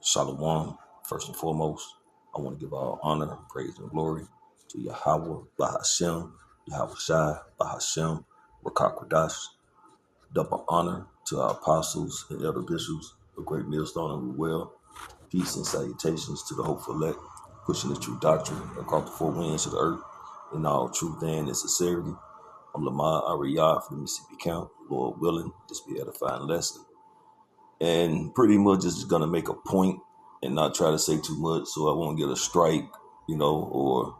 Shalom. First and foremost, I want to give all honor, praise, and glory to Yahweh, Bahashem, Yahweh Shai, Bahashem, Rakakwadash. Double honor to our apostles and elder bishops, a great millstone and well. Peace and salutations to the hopeful elect, pushing the true doctrine across the four winds of the earth in all truth and in sincerity. I'm Lamar Ariyah from the Mississippi Count. Lord willing, this be an edifying lesson. And pretty much just going to make a point and not try to say too much so I won't get a strike, or,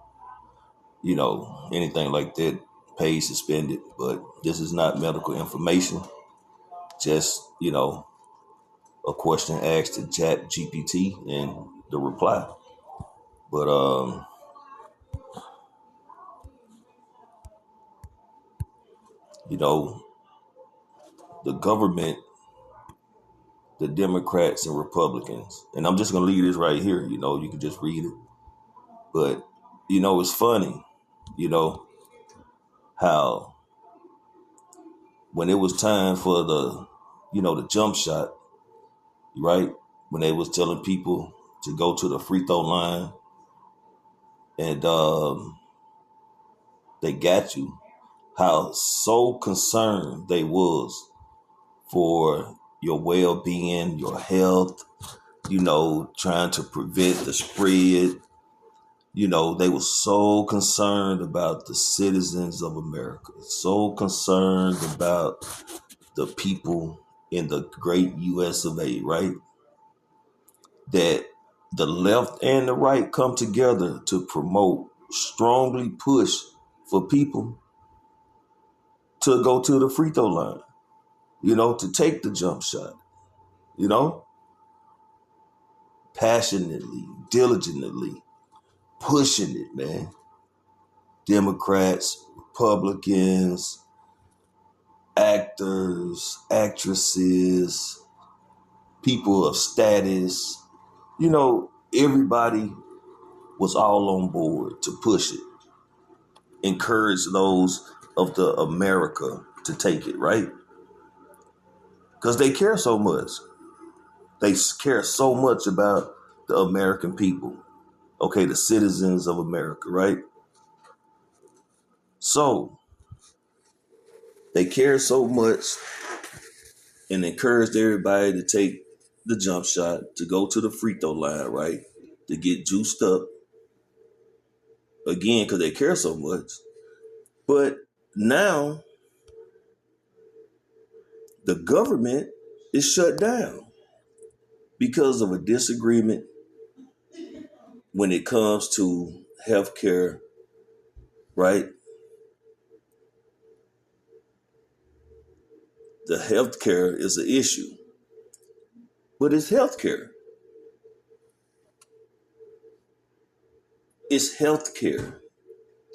anything like that, paid suspended. But this is not medical information, just, a question asked to Chat GPT and the reply. But, the government, the Democrats and Republicans, and I'm just going to leave this right here, you can just read it. But, it's funny, how when it was time for the jump shot, right? When they was telling people to go to the free throw line and they got you, how so concerned they was for your well-being, your health, trying to prevent the spread. They were so concerned about the citizens of America, so concerned about the people in the great US of A, right? That the left and the right come together to promote, strongly push for people to go to the free throw line, to take the jump shot, passionately, diligently pushing it, man. Democrats, Republicans, actors, actresses, people of status, everybody was all on board to push it, encourage those of the America to take it, right? Because they care so much. They care so much about the American people, okay, the citizens of America, right? So they care so much and encouraged everybody to take the jump shot, to go to the free throw line, right? To get juiced up, again, because they care so much. But now the government is shut down because of a disagreement when it comes to healthcare, right? The healthcare is an issue, but it's healthcare. It's healthcare.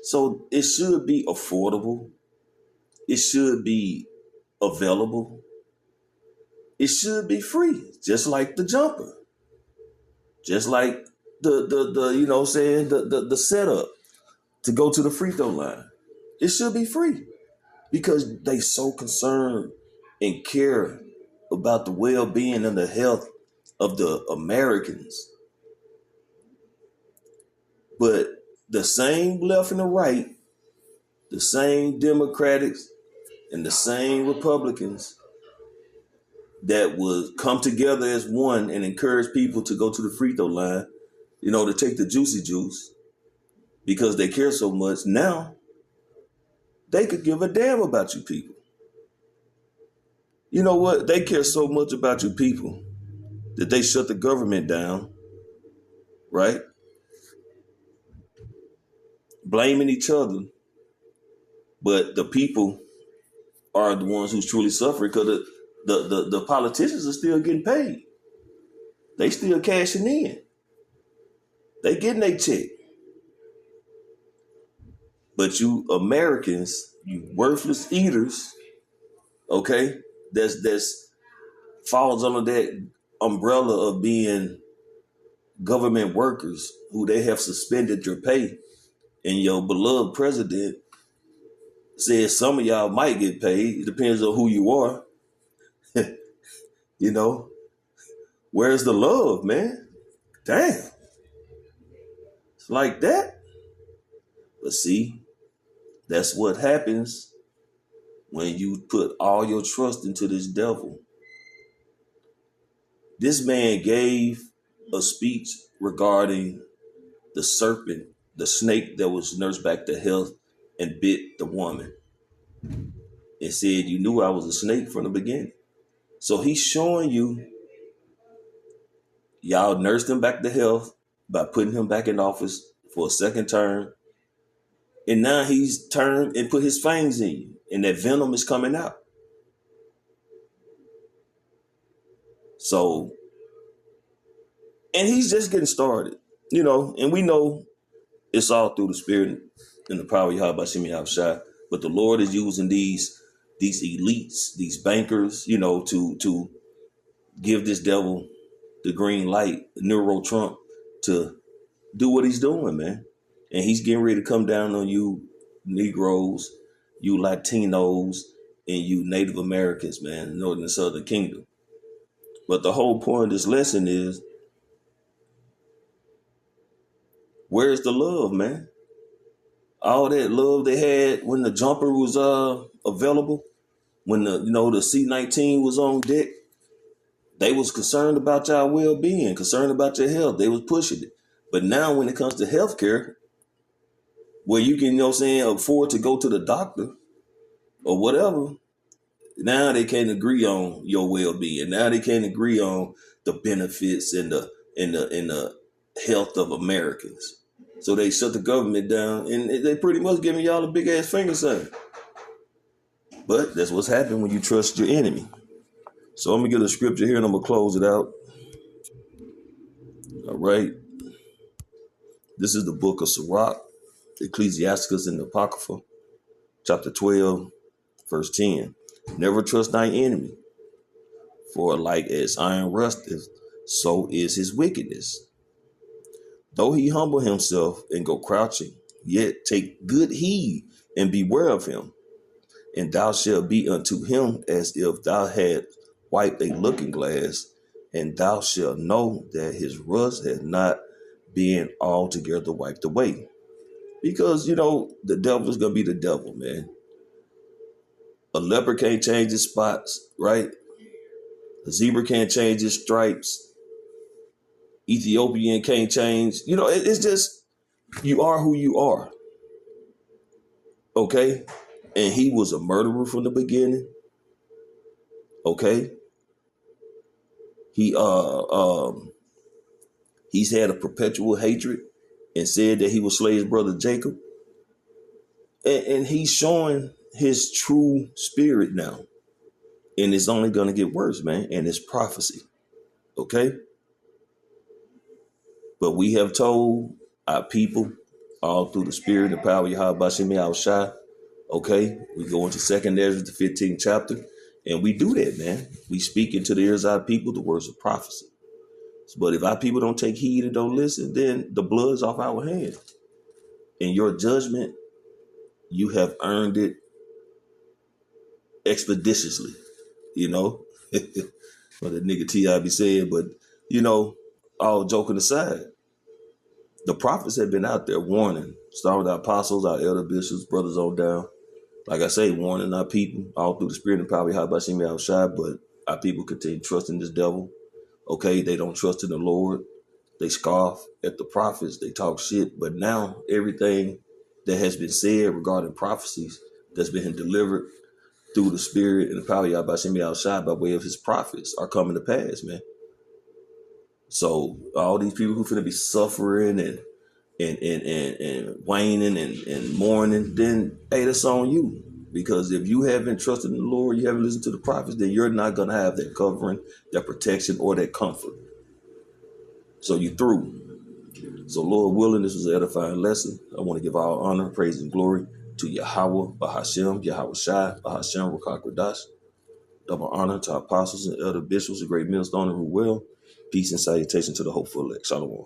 So it should be affordable. It should be available. It should be free, just like the jumper, just like the setup to go to the free throw line. It should be free because they so concerned and care about the well-being and the health of the Americans. But the same left and the right, the same Democrats and the same Republicans that would come together as one and encourage people to go to the free throw line, to take the juicy juice because they care so much. Now they could give a damn about you people. You know what? They care so much about you people that they shut the government down, right? Blaming each other. But the people are the ones who's truly suffering because the politicians are still getting paid. They still cashing in. They getting their check. But you Americans, you worthless eaters, okay, that's falls under that umbrella of being government workers who they have suspended your pay. And your beloved president says some of y'all might get paid. It depends on who you are. Where's the love, man? Damn. It's like that. But see, that's what happens when you put all your trust into this devil. This man gave a speech regarding the serpent, the snake that was nursed back to health and bit the woman. And said, you knew I was a snake from the beginning. So he's showing you, y'all nursed him back to health by putting him back in office for a second term. And now he's turned and put his fangs in you. And that venom is coming out. So, and he's just getting started, and we know it's all through the spirit and the power of Yahweh Shem Yahushua. But the Lord is using these elites, these bankers, to give this devil the green light, Neuro Trump, to do what he's doing, man. And he's getting ready to come down on you Negroes, you Latinos, and you Native Americans, man, Northern and Southern Kingdom. But the whole point of this lesson is, where's the love, man? All that love they had when the jumper was available, when the C-19 was on deck, they was concerned about your well-being, concerned about your health. They was pushing it. But now when it comes to healthcare, where you can, afford to go to the doctor or whatever, now they can't agree on your well-being. Now they can't agree on the benefits and the health of Americans. So they shut the government down, and they pretty much giving y'all a big ass finger sign. But that's what's happening when you trust your enemy. So I'm gonna get a scripture here and I'm gonna close it out. All right. This is the book of Sirach, Ecclesiasticus and the Apocrypha, chapter 12, verse 10. Never trust thy enemy, for like as iron rusteth, so is his wickedness. Though he humble himself and go crouching, yet take good heed and beware of him. And thou shalt be unto him as if thou had wiped a looking glass, and thou shalt know that his rust has not been altogether wiped away. Because, the devil is going to be the devil, man. A leopard can't change his spots, right? A zebra can't change his stripes. Ethiopian can't change. It's just, you are who you are. Okay? And he was a murderer from the beginning. Okay? He's had a perpetual hatred and said that he would slay his brother Jacob. And he's showing his true spirit now. And it's only going to get worse, man. And it's prophecy. Okay? But we have told our people all through the spirit and power of Yahweh Bashem Yahushua. Okay? We go into 2nd Ezra, the 15th chapter. And we do that, man. We speak into the ears of our people the words of prophecy. But if our people don't take heed and don't listen, then the blood's off our hands. And your judgment, you have earned it expeditiously, what the nigga T.I. be saying. But, all joking aside, the prophets have been out there warning, starting with our apostles, our elder bishops, brothers on down. Like I say, warning our people all through the spirit and power of Yahweh Bashem Yahushua, but our people continue trusting this devil. Okay, they don't trust in the Lord. They scoff at the prophets. They talk shit. But now everything that has been said regarding prophecies that's been delivered through the spirit and the power of Yahweh Bashem Yahushua by way of his prophets are coming to pass, man. So all these people who finna be suffering and whining and mourning, then hey, that's on you. Because if you haven't trusted in the Lord, you haven't listened to the prophets, then you're not gonna have that covering, that protection, or that comfort. So you through. So Lord willing, this was an edifying lesson. I want to give all honor, praise, and glory to Yahweh, Bahashem, Yahweh Shai, Bahashem, Rakakwadash. Double honor to our apostles and elder bishops, a great millstone and rule well. Peace and salutation to the hopeful elect. Shalom.